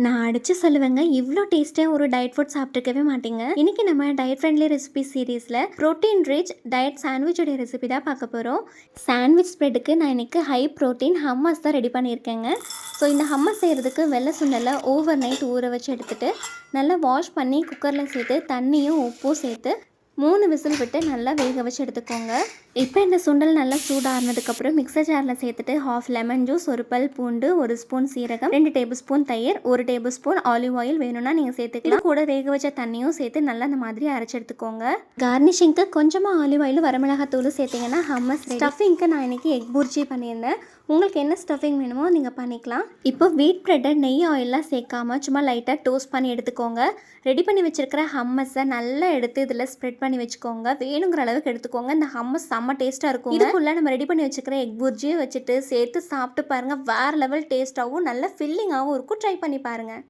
நான் அடிச்சு சொல்லுவேங்க, இவ்ளோ டேஸ்ட்டியா ஒரு டயட் ஃபுட் சாப்பிட்டுருக்கவே மாட்டீங்க. இன்னைக்கு நம்ம டயட் ஃப்ரெண்ட்லி ரெசிபி சீரீஸில் ப்ரோட்டீன் ரிச் டயட் சாண்ட்விச்சோடைய ரெசிபி தான் பார்க்க போகிறோம். சாண்ட்விச் ஸ்ப்ரெட்டுக்கு நான் இன்னைக்கு ஹை ப்ரோட்டீன் ஹம்மஸ் தான் ரெடி பண்ணியிருக்கேங்க. ஸோ இந்த ஹம்மஸ் செய்கிறதுக்கு வெள்ளை சுண்டலை ஓவர் நைட் ஊற வச்சு எடுத்துகிட்டு நல்லா வாஷ் பண்ணி குக்கரில் சேர்த்து தண்ணியும் உப்பும் சேர்த்து 3 விசில் விட்டு நல்லா வேக வச்சு எடுத்துக்கோங்க. இப்போ இந்த சுண்டல் நல்லா சூடானதுக்கப்புறம் மிக்சர் ஜாரில் சேர்த்துட்டு ஹாஃப் லெமன் ஜூஸ், ஒரு பல் பூண்டு, 1 ஸ்பூன் சீரகம், 2 டேபிள் ஸ்பூன் தயிர், 1 டேபிள் ஸ்பூன் ஆலிவ் ஆயில் வேணும்னா நீங்கள் சேர்த்துக்கலாம். கூட வேக வச்ச தண்ணியும் சேர்த்து நல்லா அந்த மாதிரி அரைச்சி எடுத்துக்கோங்க. கார்னிஷிங்க்கு கொஞ்சமாக ஆலிவ் ஆயில், வரமிளகாத்தூள் சேர்த்திங்கன்னா ஹம்மஸ். ஸ்டஃபிங்க்கு நான் இன்றைக்கி எக் புர்ஜி பண்ணியிருந்தேன். உங்களுக்கு என்ன ஸ்டஃபிங் வேணுமோ நீங்கள் பண்ணிக்கலாம். இப்போ வீட் ப்ரெட்டை நெய் ஆயிலெலாம் சேர்க்காமல் சும்மா லைட்டாக டோஸ்ட் பண்ணி எடுத்துக்கோங்க. ரெடி பண்ணி வச்சுருக்கிற ஹம்மஸை நல்லா எடுத்து இதில் ஸ்ப்ரெட் பண்ணி வச்சுக்கோங்க. வேணுங்கிற அளவுக்கு எடுத்துக்கோங்க. இந்த ஹம்மஸ் செம்ம டேஸ்ட்டாக இருக்கும். இதுக்குள்ளே நம்ம ரெடி பண்ணி வச்சுக்கிற எக் புர்ஜியை வச்சுட்டு சேர்த்து சாப்பிட்டு பாருங்கள். வேறு லெவல் டேஸ்ட்டாகவும் நல்ல ஃபில்லிங்காகவும் இருக்கும். ட்ரை பண்ணி பாருங்கள்.